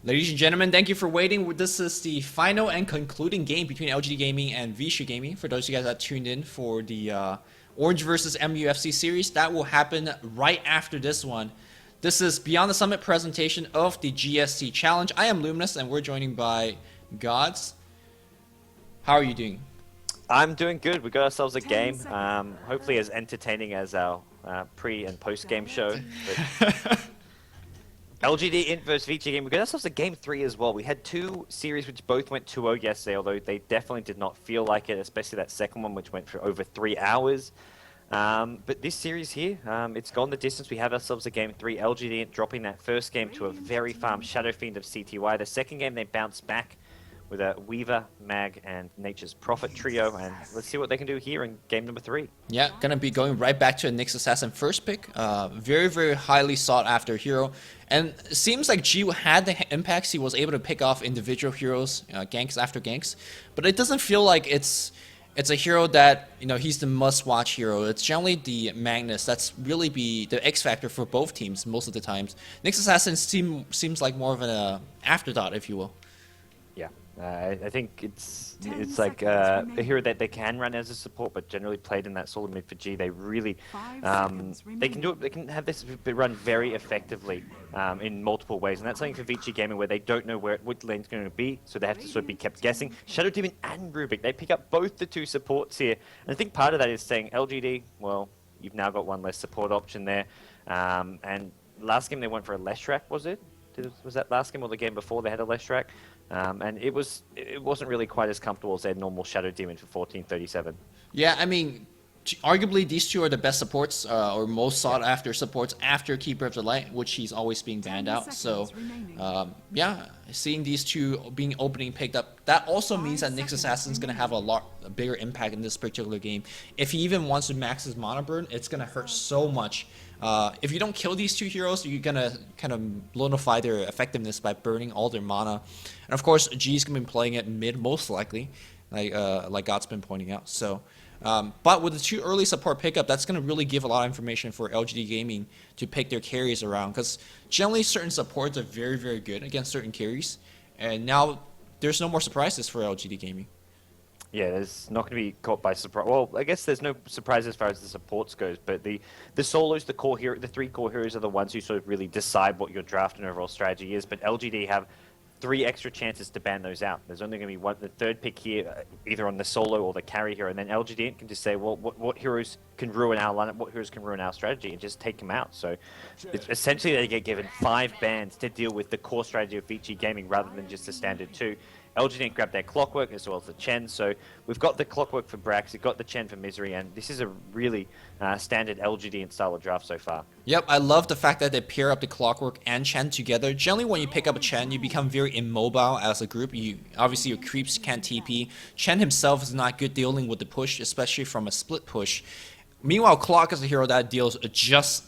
Ladies and gentlemen, thank you for waiting. This is the final and concluding game between LGD Gaming and Vici Gaming. For those of you guys that tuned in for the Orange versus MUFC series, that will happen right after this one. This is Beyond the Summit presentation of the GST Challenge. I am Luminous, and we're joined by Gods. How are you doing? I'm doing good. We got ourselves a game, hopefully as entertaining as our pre- and post-game show. LGD.int versus Vici game. We got ourselves a game 3 as well. We had two series which both went 2-0 yesterday, although they definitely did not feel like it, especially that second one which went for over 3 hours. But this series here, it's gone the distance. We have ourselves a game 3. LGD.int dropping that first game to a very farm Shadow Fiend of CTY. The second game they bounced back with a Weaver, Mag, and Nature's Prophet trio, and let's see what they can do here in game number 3. Yeah, gonna be going right back to a Nyx Assassin first pick. Very, very highly sought after hero. And it seems like G had the impacts. He was able to pick off individual heroes, ganks after ganks. But it doesn't feel like it's a hero that, he's the must-watch hero. It's generally the Magnus that's really be the X factor for both teams most of the times. Nyx Assassin seems like more of an afterthought, if you will. Yeah. I think it's like a hero that they can run as a support, but generally played in that solo mid for G. They really they can do it. They can have this run very effectively in multiple ways, and that's something for Vici Gaming where they don't know what lane's going to be, so they have to sort of be kept guessing. Shadow Demon and Rubik, they pick up both the two supports here, and I think part of that is saying LGD, well, you've now got one less support option there, and last game they went for a Leshrac, was it? Was that last game or the game before they had a Leshrac? And it wasn't really quite as comfortable as their normal Shadow Demon for 1437. Yeah, I mean, arguably these two are the best supports or most sought after supports after Keeper of the Light, which he's always being banned out. So, yeah, seeing these two being opening picked up, that also means that Nyx Assassin's going to have a bigger impact in this particular game. If he even wants to max his mana burn, it's going to hurt so much. If you don't kill these two heroes, you're gonna kind of nullify their effectiveness by burning all their mana. And of course, G's gonna be playing it mid most likely, like God's been pointing out. So, but with the two early support pickup, that's gonna really give a lot of information for LGD Gaming to pick their carries around. Because generally, certain supports are very, very good against certain carries, and now there's no more surprises for LGD Gaming. Yeah, there's not going to be caught by surprise. Well, I guess there's no surprise as far as the supports goes, but the solos, the core hero, the 3 core heroes are the ones who sort of really decide what your draft and overall strategy is. But LGD have 3 extra chances to ban those out. There's only going to be the third pick here, either on the solo or the carry hero, and then LGD can just say, well, what heroes can ruin our lineup, what heroes can ruin our strategy, and just take them out. So it's essentially they get given 5 bans to deal with the core strategy of Vici Gaming rather than just the standard 2. LGD grabbed their Clockwork as well as the Chen, so we've got the Clockwork for Brax, we've got the Chen for Misery, and this is a really standard LGD style of draft so far. Yep, I love the fact that they pair up the Clockwork and Chen together. Generally, when you pick up a Chen, you become very immobile as a group. Obviously, your creeps can't TP. Chen himself is not good dealing with the push, especially from a split push. Meanwhile, Clock is a hero that deals just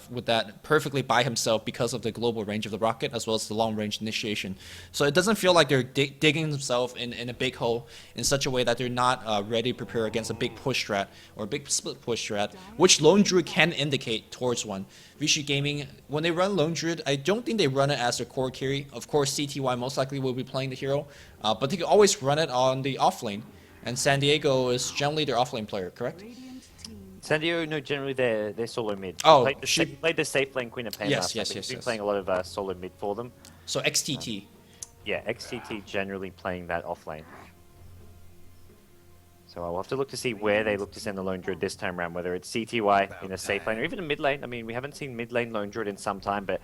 with that perfectly by himself because of the global range of the rocket as well as the long range initiation. So it doesn't feel like they're digging themselves in a big hole in such a way that they're not ready to prepare against a big push strat or a big split push strat, which Lone Druid can indicate towards one. Vici Gaming, when they run Lone Druid, I don't think they run it as their core carry. Of course, CTY most likely will be playing the hero, but they can always run it on the offlane, and San Diego is generally their offlane player, correct? San Diego, no, generally they're solo mid. Oh, he played the safe lane Queen of Pain last yes, time, yes, he's been yes. playing a lot of solo mid for them. So XTT. Yeah, XTT generally playing that off lane. So I'll have to look to see where they look to send the Lone Druid this time around, whether it's CTY in a safe lane or even a mid lane. I mean, we haven't seen mid lane Lone Druid in some time, but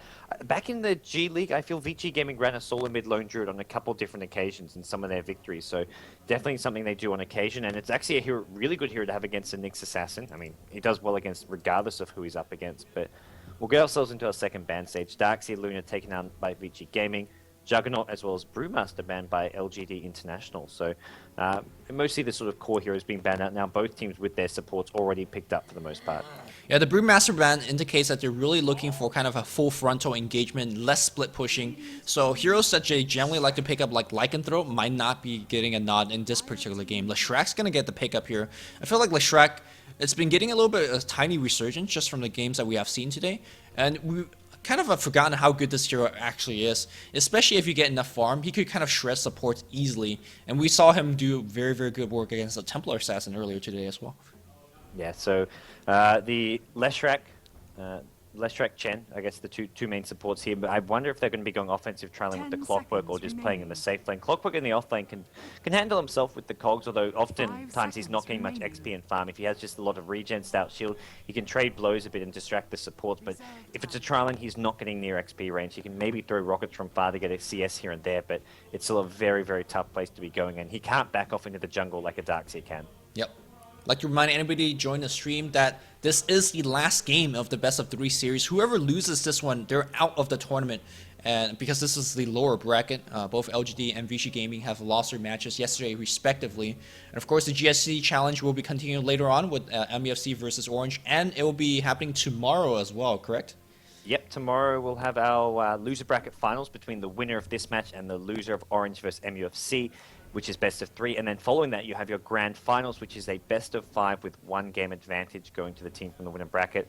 back in the G League, I feel Vici Gaming ran a solo mid Lone Druid on a couple different occasions in some of their victories. So definitely something they do on occasion, and it's actually a hero, really good hero to have against a Nyx Assassin. I mean, he does well against regardless of who he's up against, but we'll get ourselves into our second ban stage. Darkseid Luna taken out by Vici Gaming. Juggernaut as well as Brewmaster banned by LGD International. So mostly the sort of core heroes being banned out now, both teams with their supports already picked up for the most part. Yeah, the Brewmaster ban indicates that they're really looking for kind of a full frontal engagement, less split pushing. So heroes that they generally like to pick up like Lycanthrope might not be getting a nod in this particular game. Leshrac's going to get the pickup here. I feel like Leshrac, it's been getting a little bit of a tiny resurgence just from the games that we have seen today. And kind of forgotten how good this hero actually is. Especially if you get enough farm, he could kind of shred supports easily. And we saw him do very, very good work against the Templar Assassin earlier today as well. Yeah, so the Leshrac Chen, I guess the two main supports here, but I wonder if they're going to be going offensive trialing with the Clockwork or just playing in the safe lane. Clockwork in the off lane can handle himself with the cogs, although oftentimes he's not getting much XP and farm. If he has just a lot of regen, stout shield, he can trade blows a bit and distract the supports, but if it's a trialing, he's not getting near XP range. He can maybe throw rockets from far to get a CS here and there, but it's still a very, very tough place to be going, and he can't back off into the jungle like a Darkseer can. Yep. Like to remind anybody join the stream that this is the last game of the best of 3 series. Whoever loses this one, they're out of the tournament. And because this is the lower bracket, both LGD and Vici Gaming have lost their matches yesterday respectively. And of course the GSC challenge will be continuing later on with MEFC versus Orange, and it will be happening tomorrow as well, correct? Yep, tomorrow we'll have our loser bracket finals between the winner of this match and the loser of Orange versus MUFC, which is best of 3. And then following that, you have your grand finals, which is a best of 5 with 1 game advantage going to the team from the winner bracket.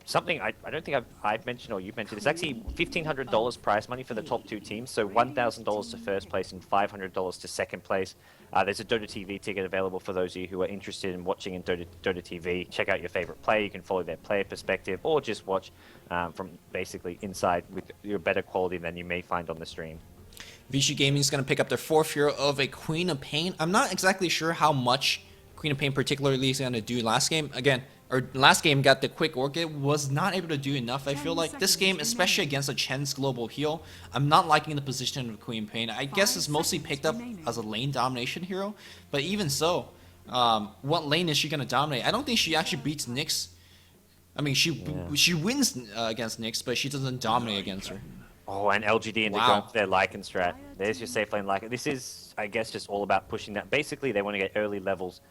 Something I don't think I've mentioned or you've mentioned. It's actually $1,500 prize money for the top 2 teams. So $1,000 to first place and $500 to second place. There's a Dota TV ticket available for those of you who are interested in watching in Dota TV. Check out your favorite player. You can follow their player perspective or just watch from basically inside with your better quality than you may find on the stream. Vici Gaming is going to pick up their 4th hero of a Queen of Pain. I'm not exactly sure how much Queen of Pain particularly is going to do last game. Again, or last game got the quick orchid, was not able to do enough. I feel like this game, especially against a Chen's global heal, I'm not liking the position of Queen of Pain. I guess it's mostly picked up as a lane domination hero, but even so, what lane is she going to dominate? I don't think she actually beats Nyx. I mean, she wins against Nyx, but she doesn't dominate against her. Oh, and LGD into going for their Lycan strat. There's your safe lane Lycan. This is, I guess, just all about pushing that. Basically, they want to get early levels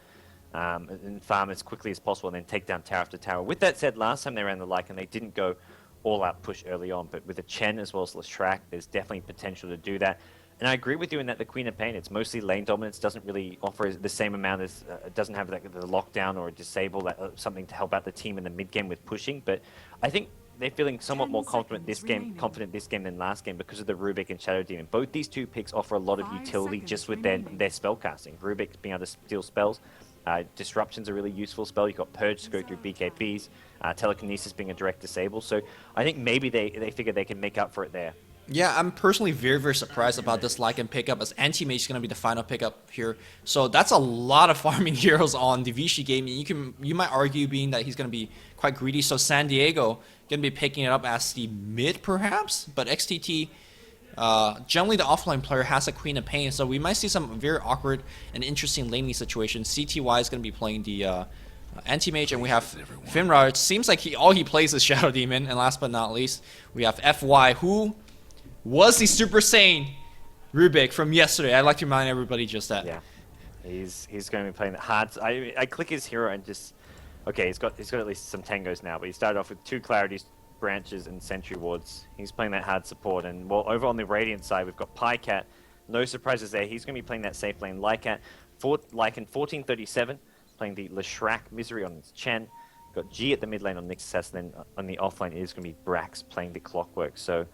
and farm as quickly as possible and then take down tower after tower. With that said, last time they ran the Lycan, they didn't go all-out push early on. But with the Chen as well as Leshrac, there's definitely potential to do that. And I agree with you in that the Queen of Pain, it's mostly lane dominance, doesn't really offer the same amount as, doesn't have like, the lockdown or disable, something to help out the team in the mid-game with pushing. But I think they're feeling somewhat more confident this game than last game because of the Rubik and Shadow Demon. Both these 2 picks offer a lot of utility just with their spell casting. Rubik being able to steal spells. Disruption's a really useful spell. You've got Purge to go through BKBs. Telekinesis being a direct disable. So I think maybe they figure they can make up for it there. Yeah, I'm personally very, very surprised about this Lycan pickup, as Anti-Mage is going to be the final pickup here. So that's a lot of farming heroes on the Vici game. You might argue being that he's going to be quite greedy. So San Diego going to be picking it up as the mid, perhaps. But XTT, generally the offline player has a Queen of Pain, so we might see some very awkward and interesting laning situations. CTY is going to be playing the Anti-Mage, and we have Finrar. It seems like all he plays is Shadow Demon. And last but not least, we have FY, who was the Super Saiyan Rubik from yesterday. I'd like to remind everybody just that. Yeah, he's going to be playing the hard. I click his hero and just okay. He's got at least some tangos now, but he started off with 2 clarities, branches, and sentry wards. He's playing that hard support, and well, over on the Radiant side, we've got Pycat. No surprises there. He's going to be playing that safe lane. Lycan 1437, playing the Leshrac Misery on his Chen. Got G at the mid lane on Nyx Assassin, then on the offlane it is going to be Brax playing the Clockwork. So,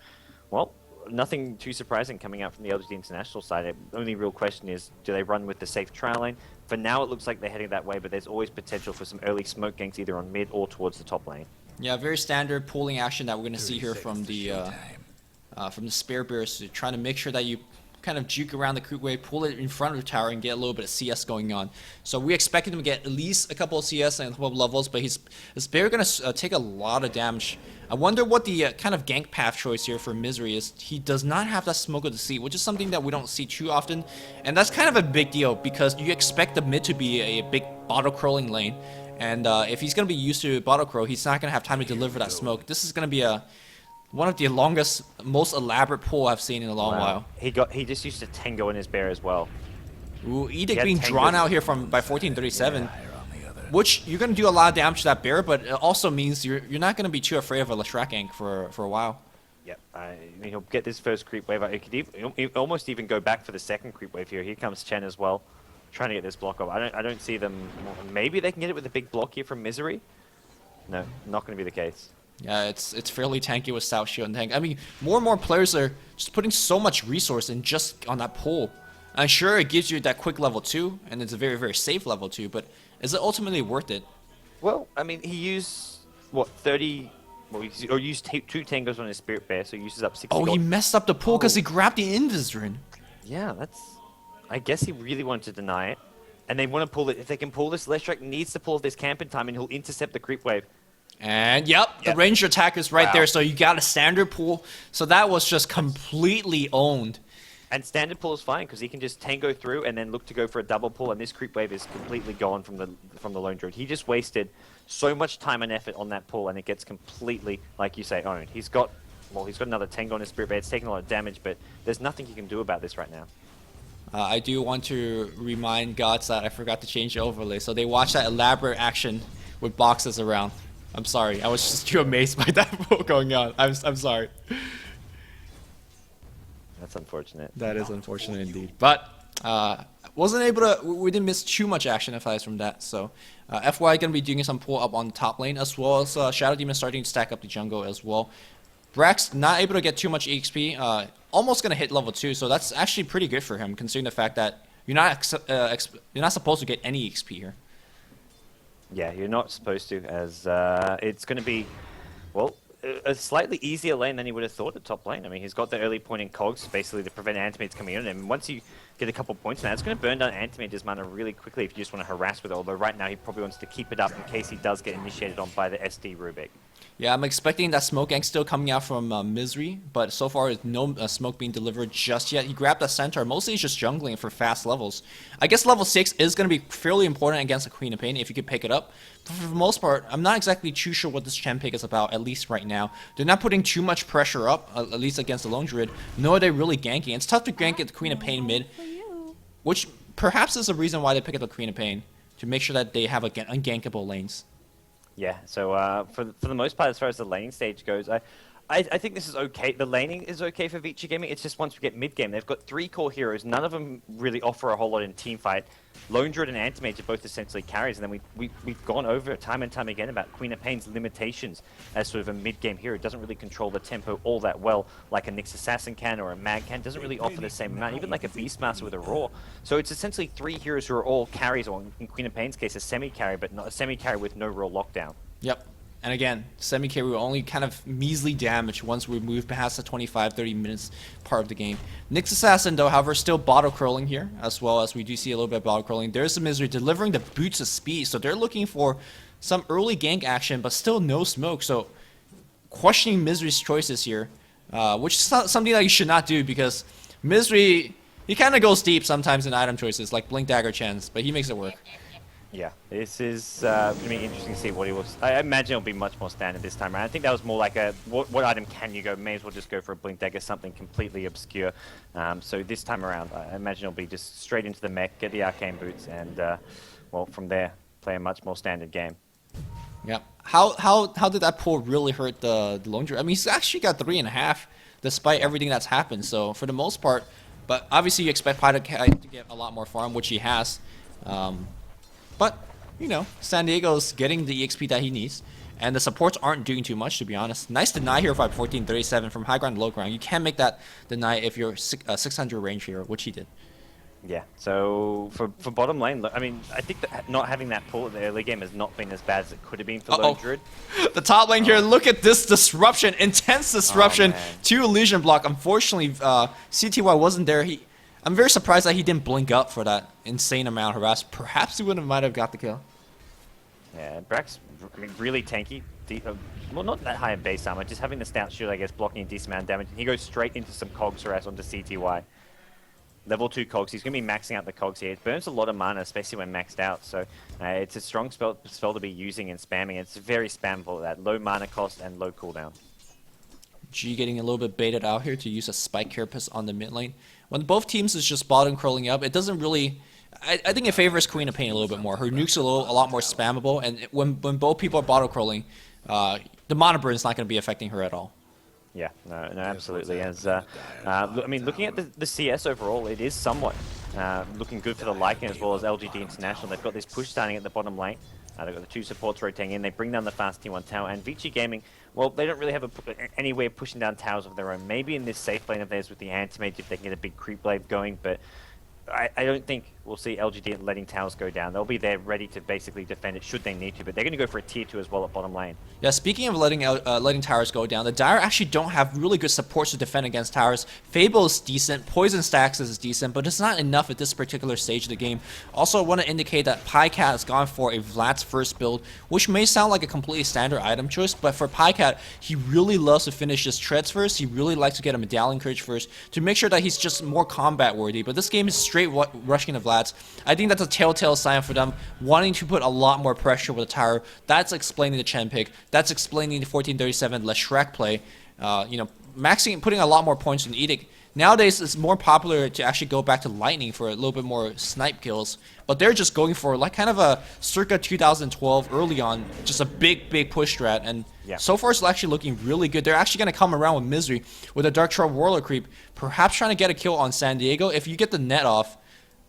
well, nothing too surprising coming out from the LGD International side. The only real question is, do they run with the safe trial lane? For now, it looks like they're heading that way, but there's always potential for some early smoke ganks either on mid or towards the top lane. Yeah, very standard pulling action that we're going to see here from the Spare Bears, trying to make sure that you kind of juke around the creep wave, pull it in front of the tower, and get a little bit of CS going on. So we expect him to get at least a couple of CS and a couple of levels, but he's Bear going to take a lot of damage. I wonder what the kind of gank path choice here for Misery is. He does not have that Smoke of the Sea, which is something that we don't see too often, and that's kind of a big deal because you expect the mid to be a big bottle crawling lane, and if he's going to be used to bottle crow, he's not going to have time to deliver that smoke. This is going to be one of the longest, most elaborate pull I've seen in a long while. He just used a Tango in his bear as well. Ooh, Edict being drawn out here by 1437. Which you're going to do a lot of damage to that bear, but it also means you're not going to be too afraid of a Leshrac gank for a while. Yep, he'll get this first creep wave. He could almost even go back for the second creep wave here. Here comes Chen as well, trying to get this block off. I don't see them. Maybe they can get it with a big block here from Misery. No, not going to be the case. Yeah, it's fairly tanky with South Shield and tank. I mean, more and more players are just putting so much resource in just on that pull. And sure, it gives you that quick level 2, and it's a very, very safe level 2, but is it ultimately worth it? Well, I mean, he used, what, 30... Well, or used 2 tangos on his Spirit Bear, so he uses up 60 Oh, gold. he messed up the pull because he grabbed the Invis Rune. Yeah, that's... I guess he really wanted to deny it. And they want to pull it. If they can pull this, Leshrac needs to pull this camp in time, and he'll intercept the creep wave. And yep, the ranger attack is right there, so you got a standard pull. So that was just completely owned. And standard pull is fine because he can just tango through and then look to go for a double pull, and this creep wave is completely gone from the lone druid. He just wasted so much time and effort on that pull, and it gets completely, like you say, owned. He's got another tango on his Spirit Bear. It's taking a lot of damage, but there's nothing he can do about this right now. I do want to remind gods that I forgot to change the overlay, so they watch that elaborate action with boxes around. I'm sorry, I was just too amazed by that pull going on. I'm sorry. That's unfortunate. That is unfortunate indeed. But wasn't able to. We didn't miss too much action aside from that. So FY gonna be doing some pull up on the top lane as well as Shadow Demon starting to stack up the jungle as well. Brax not able to get too much EXP. Almost gonna hit level 2, so that's actually pretty good for him considering the fact that you're not supposed to get any EXP here. Yeah, you're not supposed to, as it's going to be, well, a slightly easier lane than you would have thought at top lane. I mean, he's got the early point in cogs, basically, to prevent Antimates coming in, and once you get a couple points now, it's going to burn down Antimate's mana really quickly if you just want to harass with it, although right now he probably wants to keep it up in case he does get initiated on by the SD Rubik. Yeah, I'm expecting that smoke gank still coming out from Misery, but so far no smoke being delivered just yet. He grabbed the centaur. Mostly he's just jungling for fast levels. I guess level 6 is going to be fairly important against the Queen of Pain if you could pick it up. But for the most part, I'm not exactly too sure what this champ pick is about, at least right now. They're not putting too much pressure up, at least against the Lone Druid, nor are they really ganking. It's tough to gank at the Queen of Pain mid, which perhaps is the reason why they pick up the Queen of Pain, to make sure that they have ungankable lanes. Yeah, so for the most part, as far as the laning stage goes, I think this is okay. The laning is okay for Vici Gaming. It's just once we get mid-game, they've got 3 core heroes. None of them really offer a whole lot in teamfight. Lone Druid and Antimage are both essentially carries, and then we've gone over time and time again about Queen of Pain's limitations as sort of a mid-game hero. It doesn't really control the tempo all that well like a Nyx Assassin can or a Mag can. Doesn't really offer the same amount, even like a Beastmaster with a Roar. So it's essentially 3 heroes who are all carries, or in Queen of Pain's case, a semi-carry, but not a semi-carry with no real lockdown. Yep. And again, semi-carry will only kind of measly damage once we move past the 25-30 minutes part of the game. Nyx Assassin, though, however, still bottle curling here, as well as we do see a little bit of bottle curling. There's the Misery delivering the boots of speed, so they're looking for some early gank action, but still no smoke. So questioning Misery's choices here, which is something that you should not do because Misery, he kind of goes deep sometimes in item choices, like Blink Dagger Chance, but he makes it work. Yeah, this is going to be interesting to see what he was. I imagine it'll be much more standard this time around. I think that was more like a, what item can you go? May as well just go for a Blink Dagger, something completely obscure. So this time around, I imagine it'll be just straight into the mech, get the Arcane Boots, and, well, from there, play a much more standard game. Yeah. How did that pull really hurt the Lone Druid? I mean, he's actually got 3.5, despite everything that's happened. So for the most part, but obviously you expect Pi to get a lot more farm, which he has. But, you know, San Diego's getting the EXP that he needs. And the supports aren't doing too much, to be honest. Nice deny here for 1437 from high ground to low ground. You can't make that deny if you're 600 range hero, which he did. Yeah, so for bottom lane, I mean, I think that not having that pull in the early game has not been as bad as it could have been for Lone Druid. The top lane here, look at this disruption, intense disruption to Illusion Block. Unfortunately, CTY wasn't there. I'm very surprised that he didn't blink up for that insane amount of harass. Perhaps he might have got the kill. Yeah, Brax, I mean, really tanky. Well, not that high in base armor, just having the stout shield, I guess, blocking a decent amount of damage. He goes straight into some cogs harass onto CTY. Level 2 cogs. He's going to be maxing out the cogs here. It burns a lot of mana, especially when maxed out. So it's a strong spell to be using and spamming. It's very spammable at that. Low mana cost and low cooldown. G getting a little bit baited out here to use a Spike Carapace on the mid lane. When both teams is just bottom curling up, it doesn't really... I think it favors Queen of Pain a little bit more. Her nuke's a lot more spammable, and when both people are bottom curling, the mana burn is not going to be affecting her at all. Yeah, no, absolutely. As I mean, looking at the CS overall, it is somewhat looking good for the Lycan as well as LGD International. They've got this push starting at the bottom lane. They've got the 2 supports rotating in. They bring down the fast T1 tower. And Vici Gaming, well, they don't really have any way of pushing down towers of their own. Maybe in this safe lane of theirs with the anti-mage if they can get a big creep wave going, but I don't think we'll see LGD letting towers go down. They'll be there ready to basically defend it should they need to, but they're going to go for a tier 2 as well at bottom lane. Yeah, speaking of letting towers go down, the Dire actually don't have really good supports to defend against towers. Fable is decent, Poison Stacks is decent, but it's not enough at this particular stage of the game. Also, I want to indicate that PyCat has gone for a Vlad's first build, which may sound like a completely standard item choice, but for PyCat, he really loves to finish his treads first. He really likes to get a Medallion Courage first to make sure that he's just more combat worthy, but this game is straight rushing the Vlads. I think that's a telltale sign for them wanting to put a lot more pressure with the tower. That's explaining the Chen pick. That's explaining the 1437 Leshrac play. You know, putting a lot more points in Edict. Nowadays, it's more popular to actually go back to Lightning for a little bit more snipe kills, but they're just going for like kind of a circa 2012 early on, just a big push strat, and so far it's actually looking really good. They're actually going to come around with Misery with a Dark Shroud Warlord creep, perhaps trying to get a kill on San Diego. If you get the net off,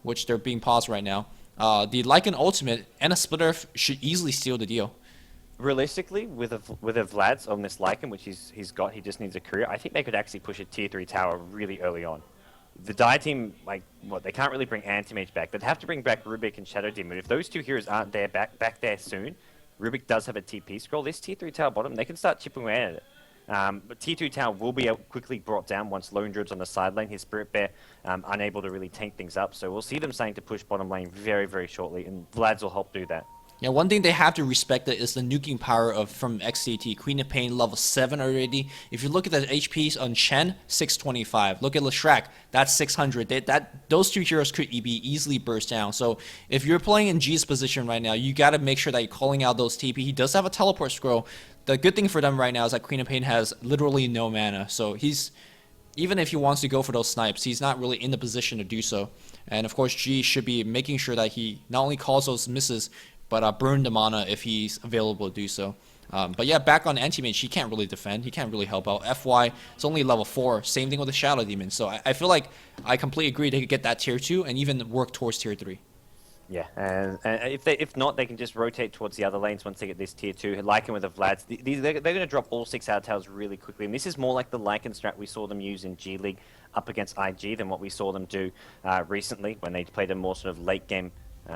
which they're being paused right now, the Lycan ultimate and a splitter should easily seal the deal. Realistically, with a Vlad's on this Lycan, which he just needs a career, I think they could actually push a tier 3 tower really early on. The Dire team, like, they can't really bring Anti-Mage back. They'd have to bring back Rubik and Shadow Demon. If those 2 heroes aren't there back there soon, Rubik does have a TP scroll. This tier 3 tower bottom, they can start chipping away at it. But tier 2 tower will be quickly brought down once Lone Druid's on the side lane. His Spirit Bear unable to really tank things up. So we'll see them starting to push bottom lane very shortly, and Vlad's will help do that. Yeah, one thing they have to respect is the nuking power from XCT. Queen of Pain level 7 already. If you look at the HPs on Chen, 625. Look at Leshrac, that's 600. Those 2 heroes could be easily burst down. So if you're playing in G's position right now, you got to make sure that you're calling out those TP. He does have a teleport scroll. The good thing for them right now is that Queen of Pain has literally no mana. So even if he wants to go for those snipes, he's not really in the position to do so. And of course, G should be making sure that he not only calls those misses, but burn the mana if he's available to do so. But yeah, back on Anti-Mage, he can't really defend. He can't really help out. FY, it's only level 4. Same thing with the Shadow Demon. So I feel like I completely agree they could get that tier 2 and even work towards tier 3. Yeah, and if not, they can just rotate towards the other lanes once they get this tier 2. Lycan with the Vlads, they're going to drop all 6 out towers really quickly. And this is more like the Lycan strat we saw them use in G League up against IG than what we saw them do recently when they played a more sort of late game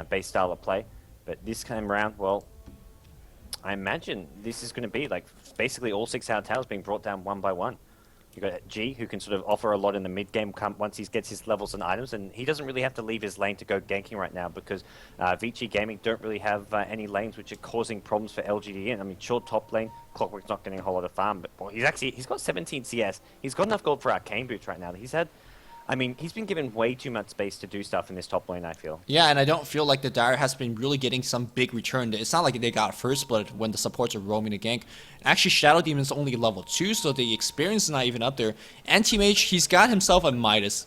based style of play. But this time around, well, I imagine this is going to be like basically all 6 out towers being brought down one by one. You've got G, who can sort of offer a lot in the mid game once he gets his levels and items, and he doesn't really have to leave his lane to go ganking right now because Vici Gaming don't really have any lanes which are causing problems for LGD.int. I mean, short top lane, Clockwork's not getting a whole lot of farm, but well, he's got 17 CS. He's got enough gold for Arcane Boots right now. He's been given way too much space to do stuff in this top lane, I feel. Yeah, and I don't feel like the Dire has been really getting some big return. It's not like they got first blood when the supports are roaming the gank. Actually, Shadow Demon's only level 2, so the experience is not even up there. Anti-Mage, he's got himself a Midas.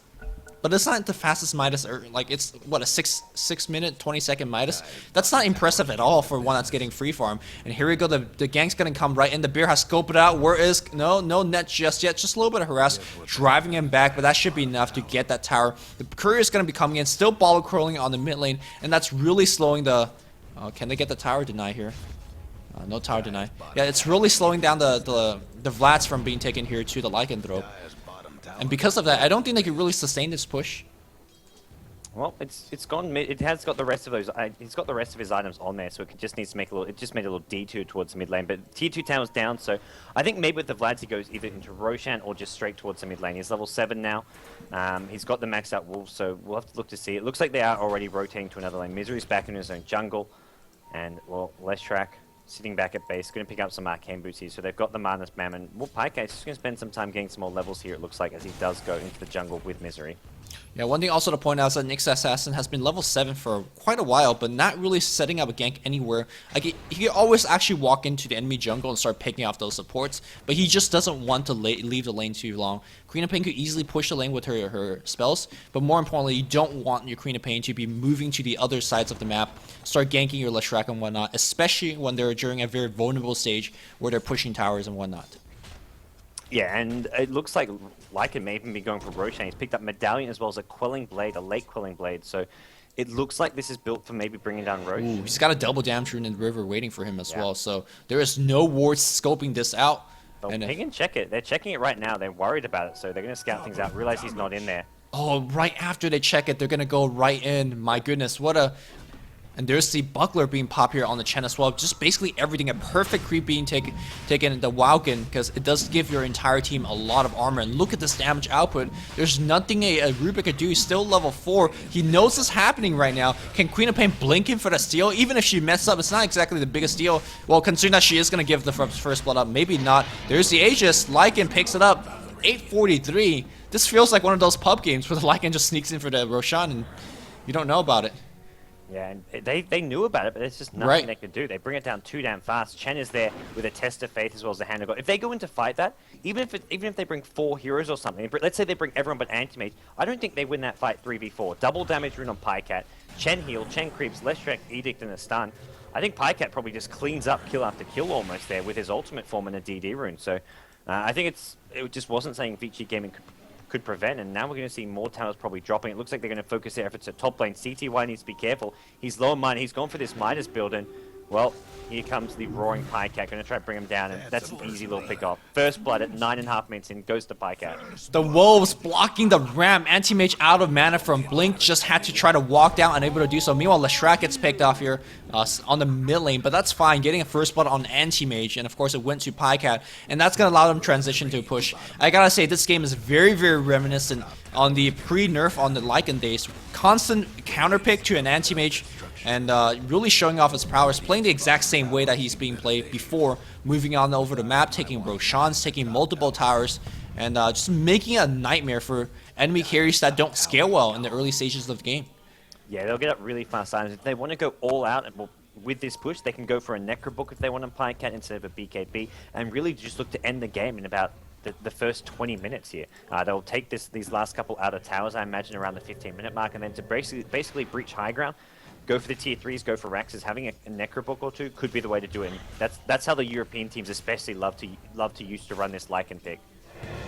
But it's not the fastest Midas, like it's what, a 6 minute 20-second Midas. That's not impressive at all for one that's getting free farm. And here we go, the gank's gonna come right in. The bear has scoped it out. Where is no net just yet? Just a little bit of harass, driving him back, but that should be enough to get that tower. The courier is gonna be coming in, still ball crawling on the mid lane, and that's really slowing the. Can they get the tower deny here? No tower deny. Yeah, it's really slowing down the Vlads from being taken here to the Lycan throw. And because of that, I don't think they can really sustain this push. Well, it's gone mid. It has got the rest of those. He's got the rest of his items on there, so it just needs to make a little. It just made a little detour towards the mid lane. But tier 2 tower's down, so I think maybe with the Vlads he goes either into Roshan or just straight towards the mid lane. He's level 7 now. He's got the maxed out wolves, so we'll have to look to see. It looks like they are already rotating to another lane. Misery's back in his own jungle, and well, Leshrac sitting back at base, going to pick up some Arcane Boots here. So they've got the Manus Mammon. Well, Pyke is just going to spend some time getting some more levels here, it looks like, as he does go into the jungle with Misery. Yeah, one thing also to point out is that Nyx Assassin has been level 7 for quite a while, but not really setting up a gank anywhere. Like, he can always actually walk into the enemy jungle and start picking off those supports, but he just doesn't want to leave the lane too long. Queen of Pain could easily push the lane with her spells, but more importantly, you don't want your Queen of Pain to be moving to the other sides of the map, start ganking your Leshrac and whatnot, especially when they're during a very vulnerable stage where they're pushing towers and whatnot. Yeah, and it looks like Lycan may even be going for Roshan. He's picked up Medallion as well as a Quelling Blade, a late Quelling Blade. So It looks like this is built for maybe bringing down Roche. Ooh, he's got a double damage rune in the river waiting for him as well. So there is no wards scoping this out. They'll And ping and check it. They're checking it right now. They're worried about it, so they're going to scout things out. Realize he's not in there. oh, right after they check it, they're gonna go right in. My goodness, what a... And there's the buckler being popped here on the Chen as well. Just basically everything. A perfect creep being taken in the Wauken, because it does give your entire team a lot of armor. And look at this damage output. There's nothing a Rubik could do. He's still level 4. He knows this happening right now. Can Queen of Pain blink in for the steal? Even if she messes up, it's not exactly the biggest deal. Well, considering that she is going to give the first blood up, maybe not. There's the Aegis. Lycan picks it up. 843. This feels like one of those pub games where the Lycan just sneaks in for the Roshan and you don't know about it. Yeah, and they knew about it, but there's just nothing they could do. They bring it down too damn fast. Chen is there with a test of faith as well as the hand of God. If they go into fight that, even if they bring 4 heroes or something, let's say they bring everyone but Anti-Mage, I don't think they win that fight 3v4. Double damage rune on Pycat, Chen heal, Chen creeps, Leshrac, Edict, and a stun. I think Pycat probably just cleans up kill after kill almost there with his ultimate form and a DD rune. So I think it just wasn't something Vici Gaming could prevent, and now we're going to see more towers probably dropping. It looks like they're going to focus their efforts at top lane. CTY needs to be careful. He's low on mana. He's gone for this Midas build, and well, here comes the roaring Pycat. Going to try to bring him down, and that's an easy little pick off. First blood at 9.5 minutes in, goes to Pycat. The Wolves blocking the ramp. Anti-Mage out of mana from Blink. Just had to try to walk down, unable to do so. Meanwhile, Leshrac gets picked off here on the mid lane, but that's fine. Getting a first blood on Anti-Mage, and of course it went to Pycat, and that's going to allow them transition to a push. I gotta say, this game is very, very reminiscent on the pre-nerf on the Lycan days. Constant counter pick to an Anti-Mage, and really showing off his prowess, playing the exact same way that he's being played before, moving on over the map, taking Roshans, taking multiple towers, and just making it a nightmare for enemy carries that don't scale well in the early stages of the game. Yeah, they'll get up really fast items. If they want to go all out with this push, they can go for a Necrobook if they want to Pycat instead of a BKB, and really just look to end the game in about the first 20 minutes here. They'll take these last couple out of towers, I imagine, around the 15-minute mark, and then to basically breach high ground, go for the tier 3s, go for Raxes. Having a Necrobook or two could be the way to do it. And that's how the European teams especially love to use to run this Lycan pick.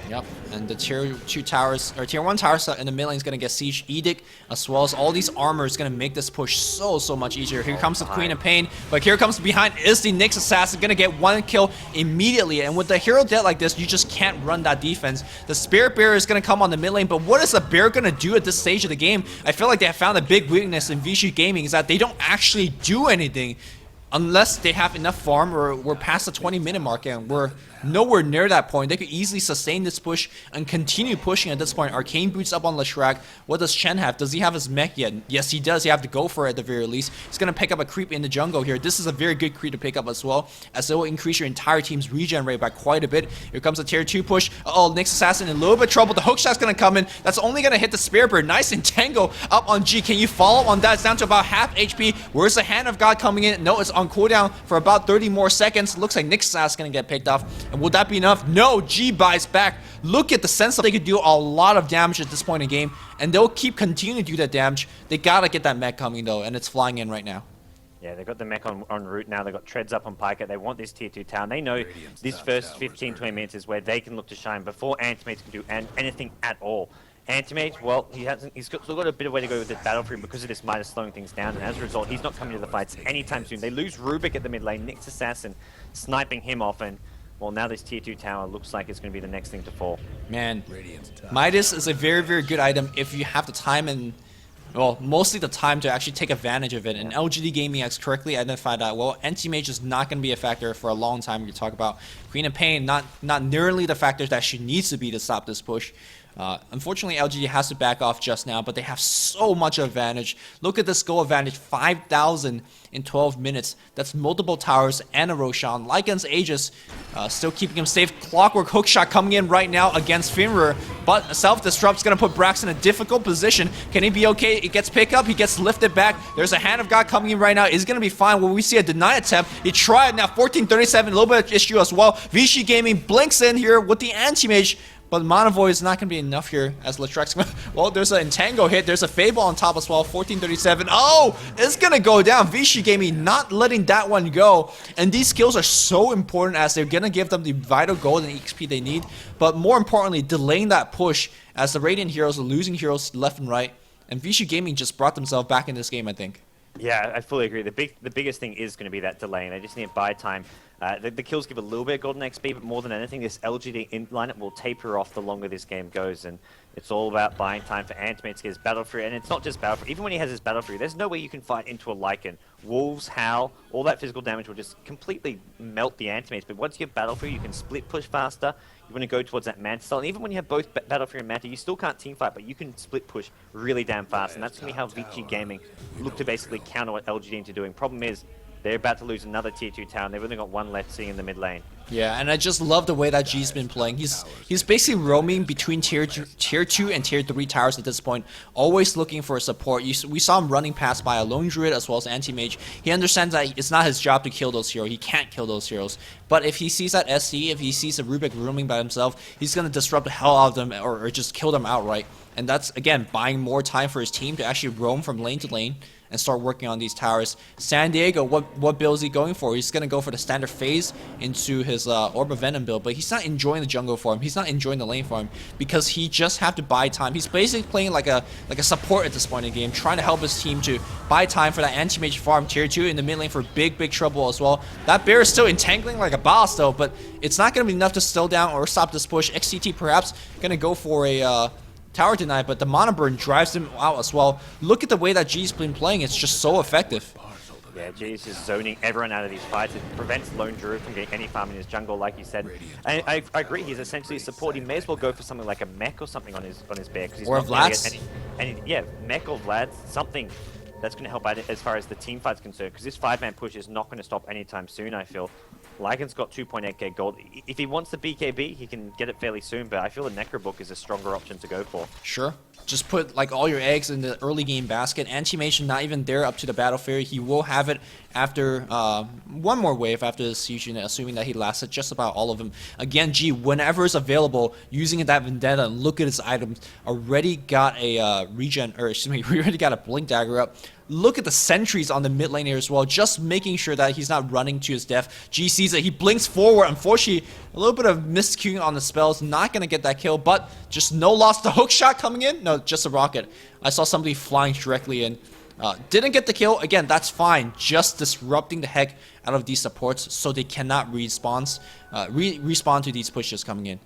Yep, and the tier 2 towers, or tier 1 towers in the mid lane is going to get Siege Edict, as well as all these armor is going to make this push so much easier. Here comes the Queen of Pain, but here comes behind is the Nyx Assassin, going to get 1 kill immediately, and with the hero dead like this, you just can't run that defense. The Spirit Bearer is going to come on the mid lane, but what is the Bear going to do at this stage of the game? I feel like they have found a big weakness in Vici Gaming, is that they don't actually do anything unless they have enough farm, or we're past the 20-minute mark and we're nowhere near that point. They could easily sustain this push and continue pushing at this point. Arcane Boots up on Leshrac. What does Chen have? Does he have his mech yet? Yes, he does. You have to go for it at the very least. He's going to pick up a creep in the jungle here. This is a very good creep to pick up as well, as it will increase your entire team's regen rate by quite a bit. Here comes a tier 2 push. Oh, Nyx Assassin in a little bit of trouble. The hookshot's going to come in. That's only going to hit the Spirit Bird. Nice and Tango up on G. Can you follow on that? It's down to about half HP. Where's the Hand of God coming in? No, it's on cooldown for about 30 more seconds. Looks like Nyx Assassin's going to get picked off. And will that be enough? No, G buys back. Look at the sense that they could do a lot of damage at this point in the game, and they'll keep continuing to do that damage. They gotta get that mech coming though, and it's flying in right now. Yeah, they've got the mech en route now. They've got treads up on Pycat. They want this tier 2 town. They know this first 15-20 minutes is where they can look to shine before Anti-Mage can do anything at all. Anti-Mage, well, he's still got a bit of way to go with this battle for him because of this Midas slowing things down, and as a result, he's not coming to the fights anytime soon. They lose Rubik at the mid lane, Nyx Assassin sniping him off, and well, now this tier 2 tower looks like it's going to be the next thing to fall. Man, Midas is a very, very good item if you have the time and, well, mostly the time to actually take advantage of it. And LGD Gaming has correctly identified that, well, Anti-Mage is not going to be a factor for a long time. You talk about Queen of Pain, not nearly the factors that she needs to be to stop this push. Unfortunately, LGD has to back off just now, but they have so much advantage. Look at this goal advantage, 5,000 in 12 minutes. That's multiple towers and a Roshan. Lycan's Aegis still keeping him safe. Clockwork hookshot coming in right now against Finrir, but self-destruct's going to put Brax in a difficult position. Can he be okay? He gets picked up. He gets lifted back. There's a Hand of God coming in right now. Is going to be fine. When we see a deny attempt, he tried. Now 1437, a little bit of issue as well. Vici Gaming blinks in here with the Anti-Mage, but Mana Void is not going to be enough here as Letrex's... Well, there's an Entango hit. There's a Fable on top as well. 1437. Oh, it's going to go down. Vici Gaming not letting that one go. And these skills are so important as they're going to give them the vital gold and XP they need. But more importantly, delaying that push as the Radiant heroes are losing heroes left and right. And Vici Gaming just brought themselves back in this game, I think. Yeah, I fully agree. The biggest thing is going to be that delay, and they just need buy time. The kills give a little bit of golden XP, but more than anything, this LGD.int lineup will taper off the longer this game goes, and it's all about buying time for Antimate to get his battle free. And it's not just battle free. Even when he has his battle free, there's no way you can fight into a Lycan. Wolves, Howl, all that physical damage will just completely melt the Antimates. But once you have battle free, you can split push faster. You want to go towards that Manta style. And even when you have both battle free and Manta, you still can't team fight, but you can split push really damn fast. And that's going to be how Vici Gaming look to basically counter what LGD are doing. Problem is, they're about to lose another tier 2 town. They've only got one left sitting in the mid lane. Yeah, and I just love the way that G's been playing. He's basically roaming between tier 2 and tier 3 towers at this point, always looking for support. We saw him running past by a lone druid as well as anti-mage. He understands that it's not his job to kill those heroes. He can't kill those heroes. But if he sees that SC, if he sees a Rubik roaming by himself, he's going to disrupt the hell out of them or just kill them outright. And that's, again, buying more time for his team to actually roam from lane to lane and start working on these towers. San Diego, what build is he going for? He's going to go for the standard phase into his Orb of Venom build, but he's not enjoying the jungle farm. He's not enjoying the lane farm because he just have to buy time. He's basically playing like a support at this point in the game, trying to help his team to buy time for that anti-mage farm tier 2 in the mid lane for big trouble as well. That bear is still entangling like a boss though, but it's not going to be enough to slow down or stop this push. XTT perhaps going to go for a tower deny, but the Mana Burn drives him out as well. Look at the way that G's been playing. It's just so effective. Yeah, G's just zoning everyone out of these fights. It prevents Lone Druid from getting any farm in his jungle, like you said. And I agree, he's essentially a support. He may as well go for something like a mech or something on his bear. He's or not Vlad's. Yeah, mech or Vlad's, something that's going to help out as far as the team fight's concerned. Because this 5-man push is not going to stop anytime soon, I feel. Lycan's got 2.8k gold. If he wants the BKB, he can get it fairly soon, but I feel the Necrobook is a stronger option to go for. Sure. Just put like all your eggs in the early game basket. Anti-Mage not even there up to the Battle Fury. He will have it after one more wave after the siege unit, assuming that he lasted just about all of them. Again, G, whenever it's available, using that Vendetta, and look at his items. Already got a regen, or excuse me, we already got a Blink Dagger up. Look at the sentries on the mid lane here as well, just making sure that he's not running to his death. G sees it, he blinks forward. Unfortunately, a little bit of miscuing on the spells, not going to get that kill, but just no loss. The hook shot coming in? No, just a rocket. I saw somebody flying directly in. Didn't get the kill. Again, that's fine. Just disrupting the heck out of these supports so they cannot respawn to these pushes coming in.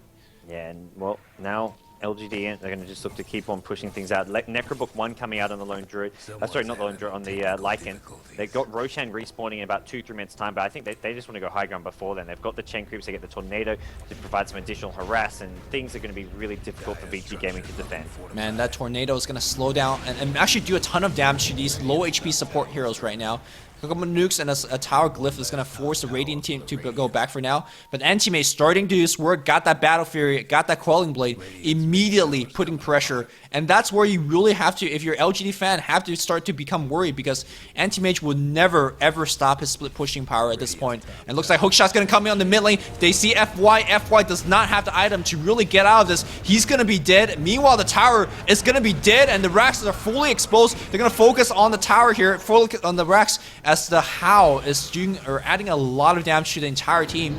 Yeah, and well, now LGD, they're going to just look to keep on pushing things out. Necrobook 1 coming out on the Lone Druid. Sorry, not the Lone Druid, on the Lycan. They've got Roshan respawning in about 2-3 minutes time, but I think they just want to go high ground before then. They've got the Chain Creeps, they get the Tornado to provide some additional harass, and things are going to be really difficult for Vici Gaming to defend. Man, that Tornado is going to slow down and actually do a ton of damage to these low HP support heroes right now. A couple of nukes and a tower glyph is going to force the Radiant team to go back for now. But Anti-Mage starting to do his work, got that Battle Fury, got that Quelling Blade, immediately putting pressure. And that's where you really have to, if you're LGD fan, have to start to become worried because Anti-Mage will never, ever stop his split pushing power at this point. And looks like Hookshot's going to come in on the mid lane. They see FY. FY does not have the item to really get out of this. He's going to be dead. Meanwhile, the tower is going to be dead and the Raxes are fully exposed. They're going to focus on the tower here, focus on the Rax, as the Howl is doing or adding a lot of damage to the entire team,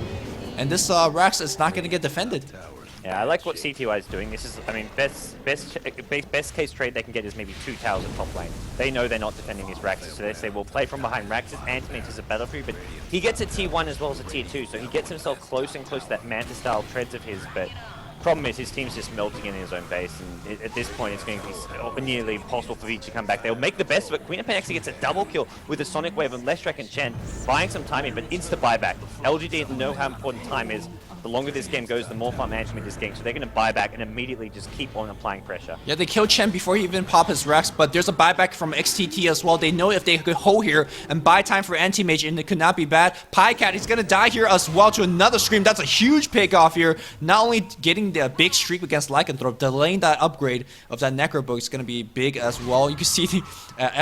and this Rax is not going to get defended. Yeah, I like what CTY is doing. This is, I mean, best case trade they can get is maybe 2 towers at top lane. They know they're not defending these Raxes, so they say, we'll play from behind Raxes. Antimate is a battle free, but he gets a tier 1 as well as a tier 2, so he gets himself close and close to that Manta style treads of his, but problem is his team's just melting in his own base, and at this point it's going to be nearly impossible for Vici to come back. They'll make the best of it. Queen of Pain actually gets a double kill with a Sonic Wave on Leshrac and Chen, buying some time in, but insta buyback. LGD know how important time is. The longer this game goes, the more fun management is getting, so they're going to buy back and immediately just keep on applying pressure. Yeah, they kill Chen before he even pop his Rex, but there's a buyback from XTT as well. They know if they could hold here and buy time for Anti-Mage, and it could not be bad. Pycat, he's going to die here as well to another Scream. That's a huge pick off here. Not only getting the big streak against Lycanthrope, delaying that upgrade of that Necrobook is going to be big as well. You can see the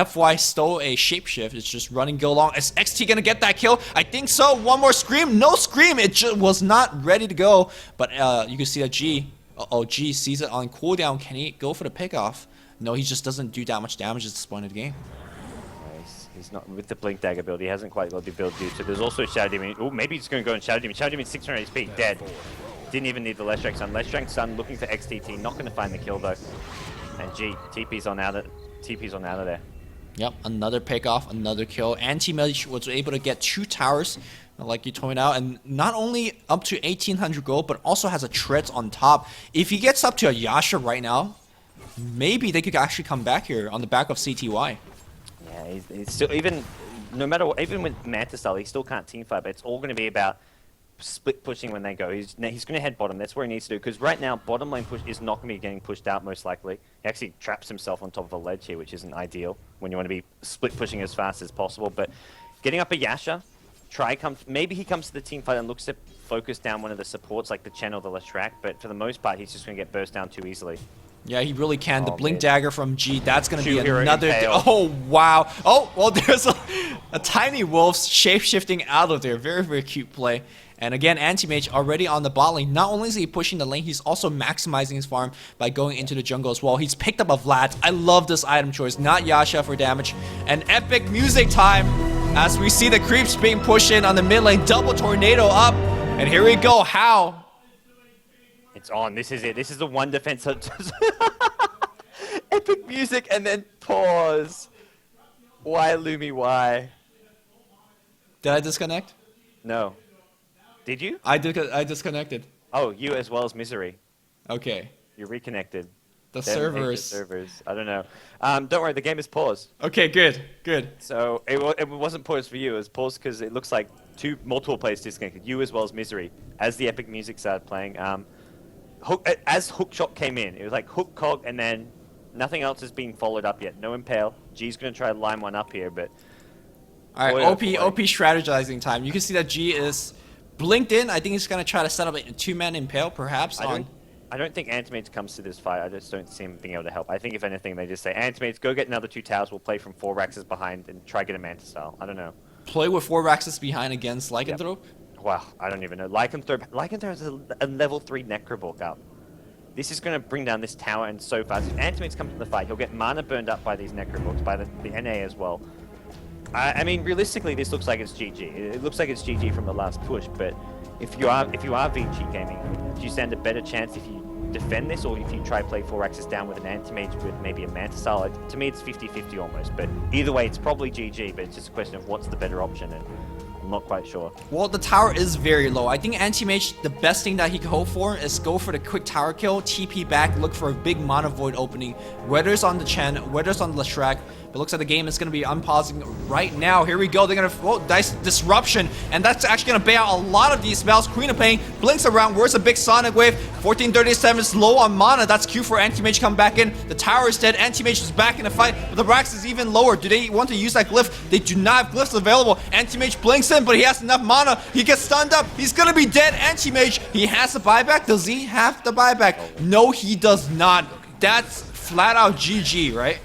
FY stole a Shapeshift. It's just running go long. Is XT going to get that kill? I think so. One more Scream. No Scream. It just was not ready to go. But you can see that G sees it on cooldown. Can he go for the pickoff? No, he just doesn't do that much damage at this point of the game. He's not with the Blink Dagger build. He hasn't quite got the ability to do so. There's also Shadow Demon. Oh, maybe he's going to go and Shadow Demon. Shadow Demon 600 HP, dead. Didn't even need the Leshrac Sun. Leshrac Sun looking for XTT. Not going to find the kill though. And G, TP's on out. TP's on out of there. Yep, another pick off, another kill. Anti-Mage was able to get 2 towers, like you pointed out, and not only up to 1800 gold, but also has a treads on top. If he gets up to a Yasha right now, maybe they could actually come back here on the back of CTY. Yeah, he's still, even no matter what, even with Manta style, he still can't team fight, but it's all going to be about split pushing when they go. He's going to head bottom. That's where he needs to do, because right now bottom lane push is not going to be getting pushed out most likely. He actually traps himself on top of a ledge here, which isn't ideal when you want to be split pushing as fast as possible. But getting up a Yasha, maybe he comes to the team fight and looks to focus down one of the supports like the Chen or the Leshrac, but for the most part he's just going to get burst down too easily. Yeah, he really can. The Blink man. Dagger from G, that's going to be Hero another... impale. Oh, wow. Oh, well, there's a tiny wolf shape-shifting out of there. Very, very cute play. And again, Anti-Mage already on the bot lane. Not only is he pushing the lane, he's also maximizing his farm by going into the jungle as well. He's picked up a Vlad. I love this item choice. Not Yasha for damage. And epic music time as we see the creeps being pushed in on the mid lane. Double tornado up. And here we go. How? It's on. This is it. This is the one defense. Epic music and then pause. Why, Lumi, why? Did I disconnect? No. Did you? I disconnected. Oh, you as well as Misery. Okay. You reconnected. The Them hate the servers. servers. I don't know. Don't worry, the game is paused. Okay, good. Good. So it wasn't paused for you. It was paused because it looks like multiple players disconnected. You as well as Misery. As the epic music started playing, as Hookshot came in, it was like Hook Cog, and then nothing else is being followed up yet. No Impale. G's gonna try to line one up here, but. All right, boy, OP strategizing time. You can see that G is blinked in. I think he's gonna try to set up a 2-man impale, perhaps. I don't think Antimates comes to this fight. I just don't see him being able to help. I think if anything, they just say, Antimates, go get another 2 towers. We'll play from 4 Raxes behind and try get a Manta style. I don't know. Play with 4 Raxes behind against Lycanthrope. Yep. Wow, I don't even know. Lycanthrope has a level 3 Necrobook up. This is going to bring down this tower and so fast. If Antimates comes to the fight, he'll get mana burned up by these Necrobooks, by the NA as well. I mean, realistically, this looks like it's GG. It looks like it's GG from the last push, but if you are Vici Gaming, do you stand a better chance if you defend this, or if you try play 4 Axis down with an Anti-Mage with maybe a Manta style? To me, it's 50-50 almost, but either way, it's probably GG, but it's just a question of what's the better option, and I'm not quite sure. Well, the tower is very low. I think Anti-Mage, the best thing that he could hope for is go for the quick tower kill, TP back, look for a big mana void opening, whether it's on the Chen, whether it's on the Leshrac. But looks like the game is going to be unpausing right now. Here we go. They're going to dice disruption, and that's actually going to bait out a lot of these spells. Queen of Pain blinks around. Where's a big Sonic Wave? 1437 is low on mana. That's Q for Anti-Mage come back in. The tower is dead. Anti-Mage is back in the fight, but the Rax is even lower. Do they want to use that glyph? They do not have glyphs available. Anti-Mage blinks in, but he has enough mana. He gets stunned up. He's going to be dead. Anti-Mage, he has the buyback. Does he have the buyback? No, he does not. That's flat out GG, right?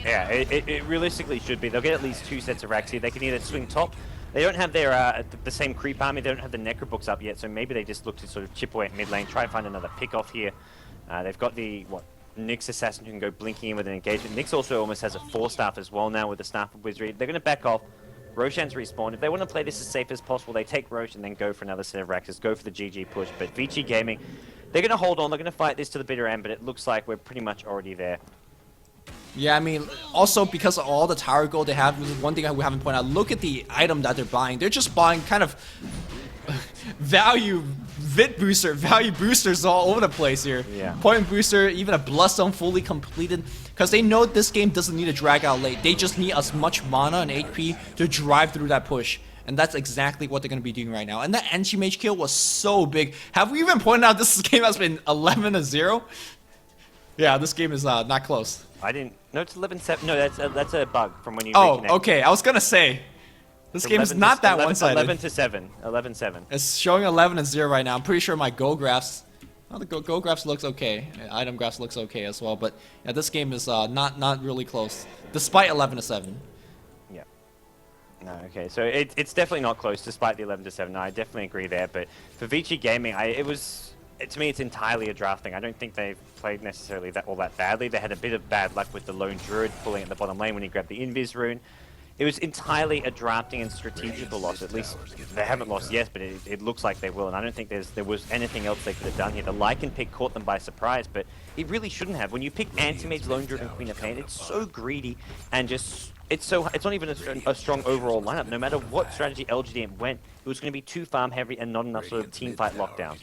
Yeah, it realistically should be. They'll get at least 2 sets of racks here. They can either swing top. They don't have their the same creep army. They don't have the Necrobooks up yet, so maybe they just look to sort of chip away at mid lane, try and find another pick off here. They've got the Nyx assassin who can go blinking in with an engagement. Nyx also almost has a 4-staff as well now with the staff of wizardry. They're going to back off. Roshan's respawned. If they want to play this as safe as possible, they take Rosh and then go for another set of Raxes, go for the GG push. But Vici Gaming, they're going to hold on. They're going to fight this to the bitter end, but it looks like we're pretty much already there. Yeah, I mean, also because of all the tower gold they have, one thing we haven't pointed out, look at the item that they're buying. They're just buying kind of value boosters all over the place here. Yeah. Point booster, even a Bloodstone fully completed, because they know this game doesn't need to drag out late. They just need as much mana and HP to drive through that push. And that's exactly what they're going to be doing right now. And that Anti-Mage kill was so big. Have we even pointed out this game has been 11-0? Yeah, this game is not close. I didn't. No, it's 11-7. No, that's a bug from when you. Oh, reconnect. Okay. I was gonna say, this game is not that one-sided. 11-7. 11-7. It's showing 11-0 right now. I'm pretty sure my goal graphs. Oh, the goal graphs looks okay. Item graphs looks okay as well. But yeah, this game is not really close, despite 11-7. Yeah. No, okay. So it's definitely not close, despite the 11-7. No, I definitely agree there. But for Vici Gaming, to me, it's entirely a draft thing. I don't think they've played necessarily all that badly. They had a bit of bad luck with the lone druid pulling at the bottom lane when he grabbed the invis rune. it was entirely a drafting and strategical loss. At least they haven't lost yet, but it looks like they will. And I don't think there was anything else they could have done here. The Lycan pick caught them by surprise, but it really shouldn't have. When you pick Anti-Mage, Lone Driven, Queen of Pain, it's so greedy and just it's not even a strong overall lineup. No matter what strategy LGD went, it was going to be too farm heavy and not enough sort of team fight lockdown.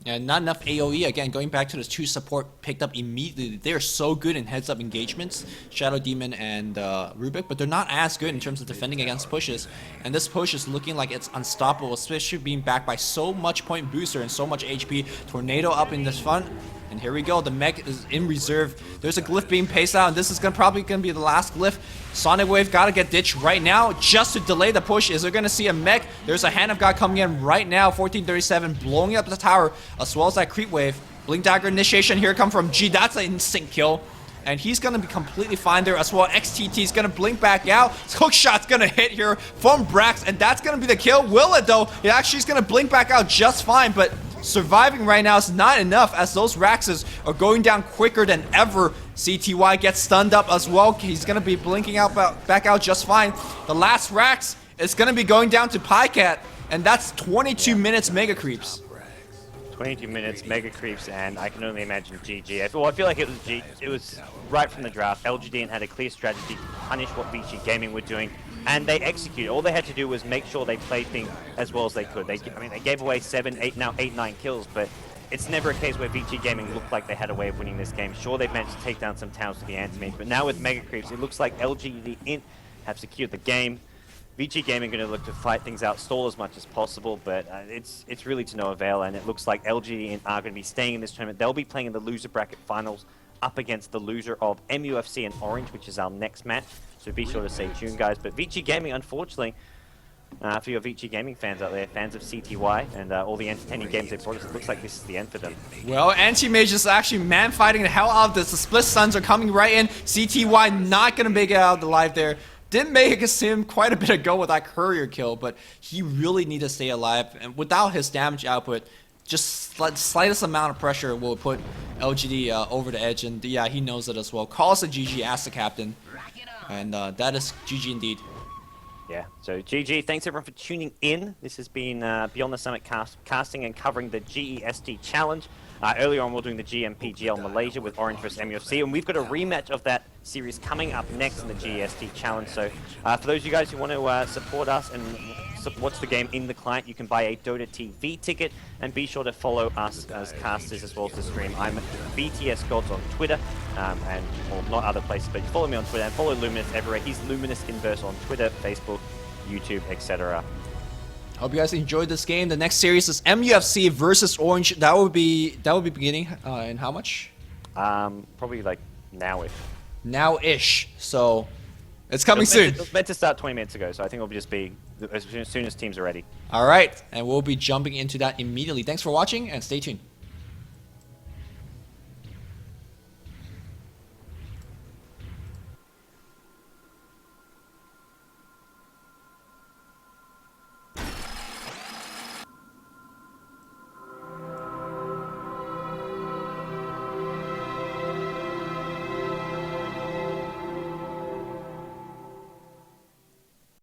Yeah, not enough AoE. Again, going back to those 2 support picked up immediately. They're so good in heads-up engagements, Shadow Demon and Rubik, but they're not as good in terms of defending against pushes. And this push is looking like it's unstoppable, especially being backed by so much point booster and so much HP. Tornado up in the front. And here we go, the mech is in reserve. There's a glyph being paced out, and this is probably going to be the last glyph. Sonic Wave got to get ditched right now just to delay the push. Is there going to see a mech? There's a Hand of God coming in right now, 1437, blowing up the tower, as well as that creep wave. Blink Dagger initiation here come from G. That's an instant kill. And he's going to be completely fine there as well. XTT is going to blink back out. Hook shot's going to hit here from Brax, and that's going to be the kill. Will it, though? It actually is going to blink back out just fine, but surviving right now is not enough as those Raxes are going down quicker than ever. CTY gets stunned up as well. He's going to be blinking out back out just fine. The last Rax is going to be going down to Pycat, and that's 22 minutes Mega Creeps. 22 minutes, Mega Creeps, and I can only imagine GG. Well, I feel like it was right from the draft. LGD had a clear strategy to punish what Vici Gaming were doing, and they executed. All they had to do was make sure they played things as well as they could. They gave away 7, 8, now 8, 9 kills, but it's never a case where Vici Gaming looked like they had a way of winning this game. Sure, they've managed to take down some towns with the Anti-Mage, but now with Mega Creeps, it looks like LGD.int have secured the game. Vici Gaming going to look to fight things out, stall as much as possible, but it's really to no avail, and it looks like LGD are going to be staying in this tournament. They'll be playing in the loser bracket finals up against the loser of MUFC and Orange, which is our next match, so be sure to stay tuned, guys. But Vici Gaming, unfortunately, for your Vici Gaming fans out there, fans of CTY, and all the entertaining games they brought us, it looks like this is the end for them. Well, Anti-Mage is actually man-fighting the hell out of this. The split stuns are coming right in. CTY not going to make it out alive there. Did make him quite a bit of go with that courier kill, but he really needs to stay alive. And without his damage output, just slightest amount of pressure will put LGD over the edge. And yeah, he knows it as well. Calls a GG, asks the captain. And that is GG indeed. Yeah, so GG. Thanks everyone for tuning in. This has been Beyond the Summit casting and covering the GEST challenge. Earlier on, we're doing the GMPGL Malaysia with Orange vs MUFC, and we've got a rematch of that series coming up next in the GEST challenge. So for those of you guys who want to support us and watch the game in the client, you can buy a Dota TV ticket, and be sure to follow us as casters as well as the stream. I'm BTS Gods on Twitter, and well, not other places, but you follow me on Twitter and follow Luminous everywhere. He's Luminous Inverse on Twitter, Facebook, YouTube, etc. Hope you guys enjoyed this game. The next series is MUFC versus Orange. That would be beginning in how much? Probably like now-ish. Now-ish. So it's coming soon. It was meant to start 20 minutes ago, so I think it'll just be as soon as teams are ready. All right, and we'll be jumping into that immediately. Thanks for watching, and stay tuned.